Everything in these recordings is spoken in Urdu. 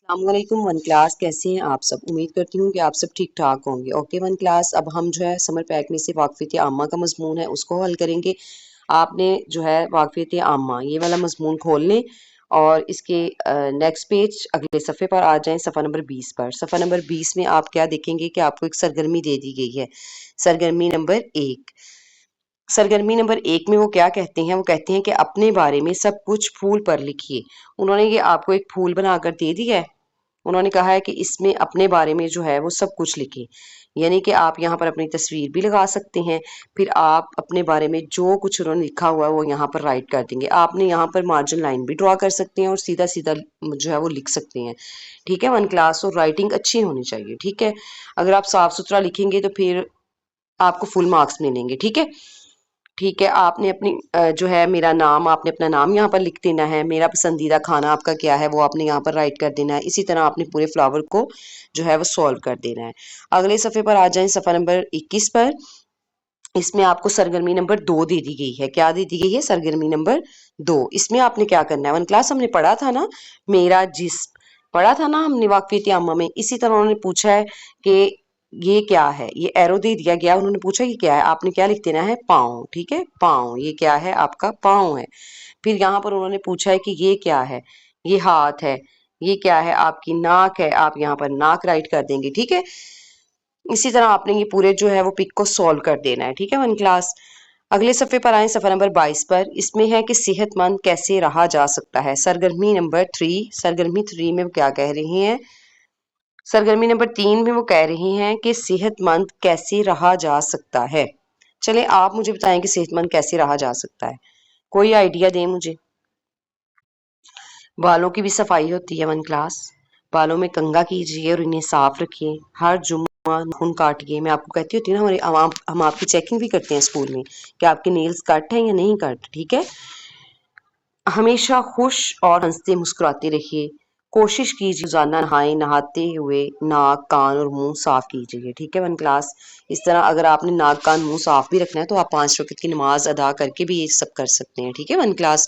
السلام علیکم ون کلاس، کیسے ہیں آپ سب؟ امید کرتی ہوں کہ آپ سب ٹھیک ٹھاک ہوں گے۔ اوکے ون کلاس، اب ہم جو ہے سمر پیک میں سے واقفیت عامہ کا مضمون ہے اس کو حل کریں گے۔ آپ نے جو ہے واقفیت عامہ یہ والا مضمون کھول لیں اور اس کے نیکسٹ پیج اگلے صفحے پر آ جائیں، صفحہ نمبر 20 پر۔ صفحہ نمبر 20 میں آپ کیا دیکھیں گے کہ آپ کو ایک سرگرمی دے دی گئی ہے، سرگرمی نمبر 1۔ سرگرمی نمبر 1 میں وہ کیا کہتے ہیں؟ وہ کہتے ہیں کہ اپنے بارے میں سب کچھ پھول پر لکھیے۔ انہوں نے یہ آپ کو ایک پھول بنا کر دے دی ہے، انہوں نے کہا ہے کہ اس میں اپنے بارے میں جو ہے وہ سب کچھ لکھیں، یعنی کہ آپ یہاں پر اپنی تصویر بھی لگا سکتے ہیں، پھر آپ اپنے بارے میں جو کچھ انہوں نے لکھا ہوا ہے وہ یہاں پر رائٹ کر دیں گے۔ آپ نے یہاں پر مارجن لائن بھی ڈرا کر سکتے ہیں اور سیدھا سیدھا جو ہے وہ لکھ سکتے ہیں، ٹھیک ہے ون کلاس۔ اور رائٹنگ اچھی ہونی چاہیے، ٹھیک ہے۔ اگر آپ صاف ستھرا لکھیں گے تو پھر آپ کو فل مارکس ملیں گے، ٹھیک ہے۔ ٹھیک ہے، آپ نے اپنی جو ہے میرا نام، آپ نے اپنا نام یہاں پر لکھ دینا ہے، میرا پسندیدہ کھانا آپ کا کیا ہے وہ آپ نے یہاں پر رائٹ کر دینا ہے۔ اسی طرح آپ نے پورے فلاور کو جو ہے وہ سولو کر دینا ہے۔ اگلے صفحے پر آ جائیں، صفحہ نمبر 21 پر۔ اس میں آپ کو سرگرمی نمبر 2 دے دی گئی ہے۔ کیا دے دی گئی ہے؟ سرگرمی نمبر 2۔ اس میں آپ نے کیا کرنا ہے ون کلاس؟ ہم نے پڑھا تھا نا میرا جسم، پڑھا تھا نا ہم نے واقفیت عامہ میں۔ اسی طرح انہوں نے پوچھا ہے کہ یہ کیا ہے، یہ ایرو دے دیا گیا، انہوں نے پوچھا یہ کیا ہے، آپ نے کیا لکھ دینا ہے؟ پاؤں، ٹھیک ہے، پاؤں۔ یہ کیا ہے؟ آپ کا پاؤں ہے۔ پھر یہاں پر انہوں نے پوچھا ہے کہ یہ کیا ہے، یہ ہاتھ ہے۔ یہ کیا ہے؟ آپ کی ناک ہے، آپ یہاں پر ناک رائٹ کر دیں گے، ٹھیک ہے۔ اسی طرح آپ نے یہ پورے جو ہے وہ پک کو سولو کر دینا ہے، ٹھیک ہے ون کلاس۔ اگلے صفحے پر آئیں، صفحہ نمبر 22 پر۔ اس میں ہے کہ صحت مند کیسے رہا جا سکتا ہے، سرگرمی نمبر 3۔ سرگرمی 3 میں وہ کیا کہہ رہی ہیں؟ سرگرمی نمبر 3 میں وہ کہہ رہی ہیں کہ صحت مند کیسے رہا جا سکتا ہے۔ چلیں آپ مجھے بتائیں کہ صحت مند کیسے رہا جا سکتا ہے، کوئی آئیڈیا دیں مجھے۔ بالوں کی بھی صفائی ہوتی ہے ون کلاس، بالوں میں کنگھا کیجیے اور انہیں صاف رکھیے، ہر جمعہ ناخن کاٹیے۔ میں آپ کو کہتی ہوتی ہوں نا، ہم آپ کی چیکنگ بھی کرتے ہیں اسکول میں کہ آپ کے نیلز کٹ ہیں یا نہیں کٹ، ٹھیک ہے۔ ہمیشہ خوش اور ہنستے مسکراتے رہیے، کوشش کیجیے روزانہ نہاتے ہوئے ناک، کان اور منہ صاف کیجیے، ٹھیک ہے ون کلاس۔ اس طرح اگر آپ نے ناک، کان، منہ صاف بھی رکھنا ہے تو آپ 5 وقت کی نماز ادا کر کے بھی یہ سب کر سکتے ہیں، ٹھیک ہے ون کلاس۔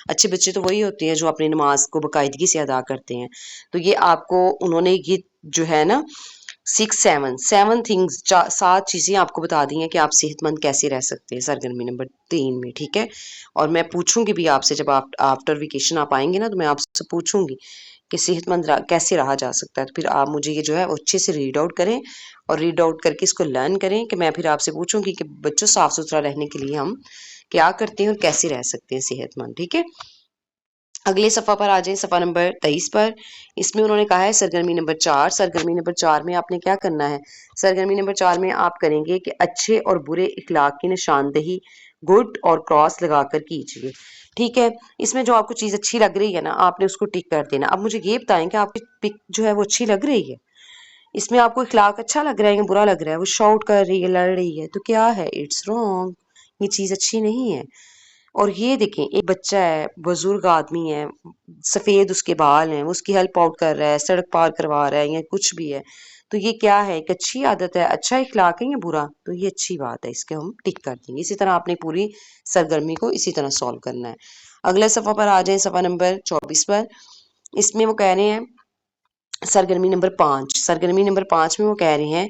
اچھے بچے تو وہی ہوتے ہیں جو اپنی نماز کو باقاعدگی سے ادا کرتے ہیں۔ تو یہ آپ کو انہوں نے یہ جو ہے نا 7 تھنگز، 7 چیزیں آپ کو بتا دی ہیں کہ آپ صحت مند کیسے رہ سکتے ہیں سرگرمی نمبر 3 میں، ٹھیک ہے۔ اور میں پوچھوں گی بھی آپ سے، جب آپ آفٹر ویکیشن آپ آئیں گے نا تو میں آپ سے پوچھوں گی کہ صحت مند کیسے رہا جا سکتا ہے، تو پھر آپ مجھے یہ جو ہے اچھے سے ریڈ آؤٹ کریں اور ریڈ آؤٹ کر کے اس کو لرن کریں کہ میں پھر آپ سے پوچھوں گی کہ بچوں صاف ستھرا رہنے کے لیے ہم کیا کرتے ہیں اور کیسے رہ سکتے ہیں صحت مند، ٹھیک ہے۔ اگلے صفحہ پر آ جائیں، صفحہ نمبر 23 پر۔ اس میں انہوں نے کہا ہے سرگرمی نمبر 4۔ سرگرمی نمبر 4 میں آپ نے کیا کرنا ہے؟ سرگرمی نمبر 4 میں آپ کریں گے کہ اچھے اور برے اخلاق کی نشاندہی گڈ اور کراس لگا کر کیجیے، ٹھیک ہے۔ اس میں جو آپ کو چیز اچھی لگ رہی ہے نا آپ نے اس کو ٹک کر دینا۔ اب مجھے یہ بتائیں کہ آپ کی پک جو ہے وہ اچھی لگ رہی ہے، اس میں آپ کو اخلاق اچھا لگ رہا ہے یا برا لگ رہا ہے؟ وہ شاؤٹ کر رہی ہے، لڑ رہی ہے، تو کیا ہے؟ اٹس رانگ، یہ چیز اچھی نہیں ہے۔ اور یہ دیکھیں ایک بچہ ہے، بزرگ آدمی ہے، سفید اس کے بال ہیں، وہ اس کی ہیلپ آؤٹ کر رہا ہے، سڑک پار کروا رہا ہے یا کچھ بھی ہے، تو یہ کیا ہے؟ ایک اچھی عادت ہے، اچھا اخلاق ہے یا برا؟ تو یہ اچھی بات ہے، اس کے ہم ٹک کر دیں گے۔ اسی طرح آپ نے پوری سرگرمی کو اسی طرح سولو کرنا ہے۔ اگلے صفحہ پر آ جائیں، صفحہ نمبر 24 پر۔ اس میں وہ کہہ رہے ہیں سرگرمی نمبر 5۔ سرگرمی نمبر 5 میں وہ کہہ رہے ہیں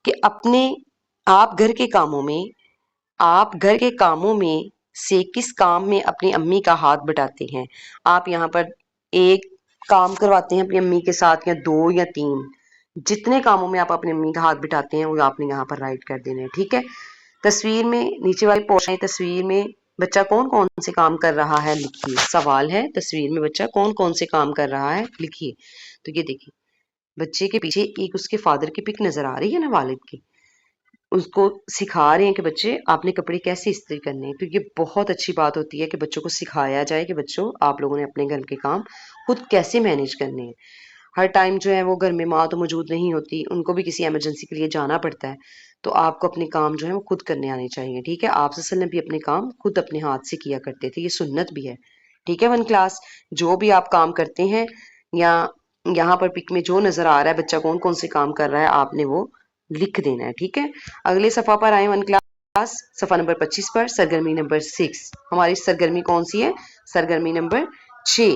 کہ آپ گھر کے کاموں میں سے کس کام میں اپنی امی کا ہاتھ بٹاتے ہیں؟ آپ یہاں پر ایک کام کرواتے ہیں اپنی امی کے ساتھ یا 2 یا 3، جتنے کاموں میں آپ اپنی امی کا ہاتھ بٹاتے ہیں وہ آپ نے یہاں پر رائٹ کر دینا ہے، ٹھیک ہے۔ تصویر میں نیچے والی پورشن، تصویر میں بچہ کون کون سے کام کر رہا ہے لکھیے۔ سوال ہے تصویر میں بچہ کون کون سے کام کر رہا ہے لکھیے۔ تو یہ دیکھیے بچے کے پیچھے ایک اس کے فادر کی پک نظر آ رہی ہے نا، والد کی، اس کو سکھا رہے ہیں کہ بچے آپ نے کپڑے کیسے استری کرنے ہیں۔ تو یہ بہت اچھی بات ہوتی ہے کہ بچوں کو سکھایا جائے کہ بچوں آپ لوگوں نے اپنے گھر کے کام خود کیسے مینیج کرنے ہیں۔ ہر ٹائم جو ہے وہ گھر میں ماں تو موجود نہیں ہوتی، ان کو بھی کسی ایمرجنسی کے لیے جانا پڑتا ہے، تو آپ کو اپنے کام جو ہے وہ خود کرنے آنے چاہیے، ٹھیک ہے۔ آپ صلی اللہ علیہ وسلم بھی اپنے کام خود اپنے ہاتھ سے کیا کرتے تھے، یہ سنت بھی ہے، ٹھیک ہے ون کلاس۔ جو بھی آپ کام کرتے ہیں یا یہاں پر پک میں جو نظر آ رہا ہے بچہ کون کون سے کام کر رہا ہے آپ نے وہ لکھ دینا ہے، ٹھیک ہے۔ اگلے صفحہ پر آئیں ون کلاس، صفحہ نمبر 25 پر۔ سرگرمی نمبر 6، ہماری سرگرمی کون سی ہے؟ سرگرمی نمبر 6۔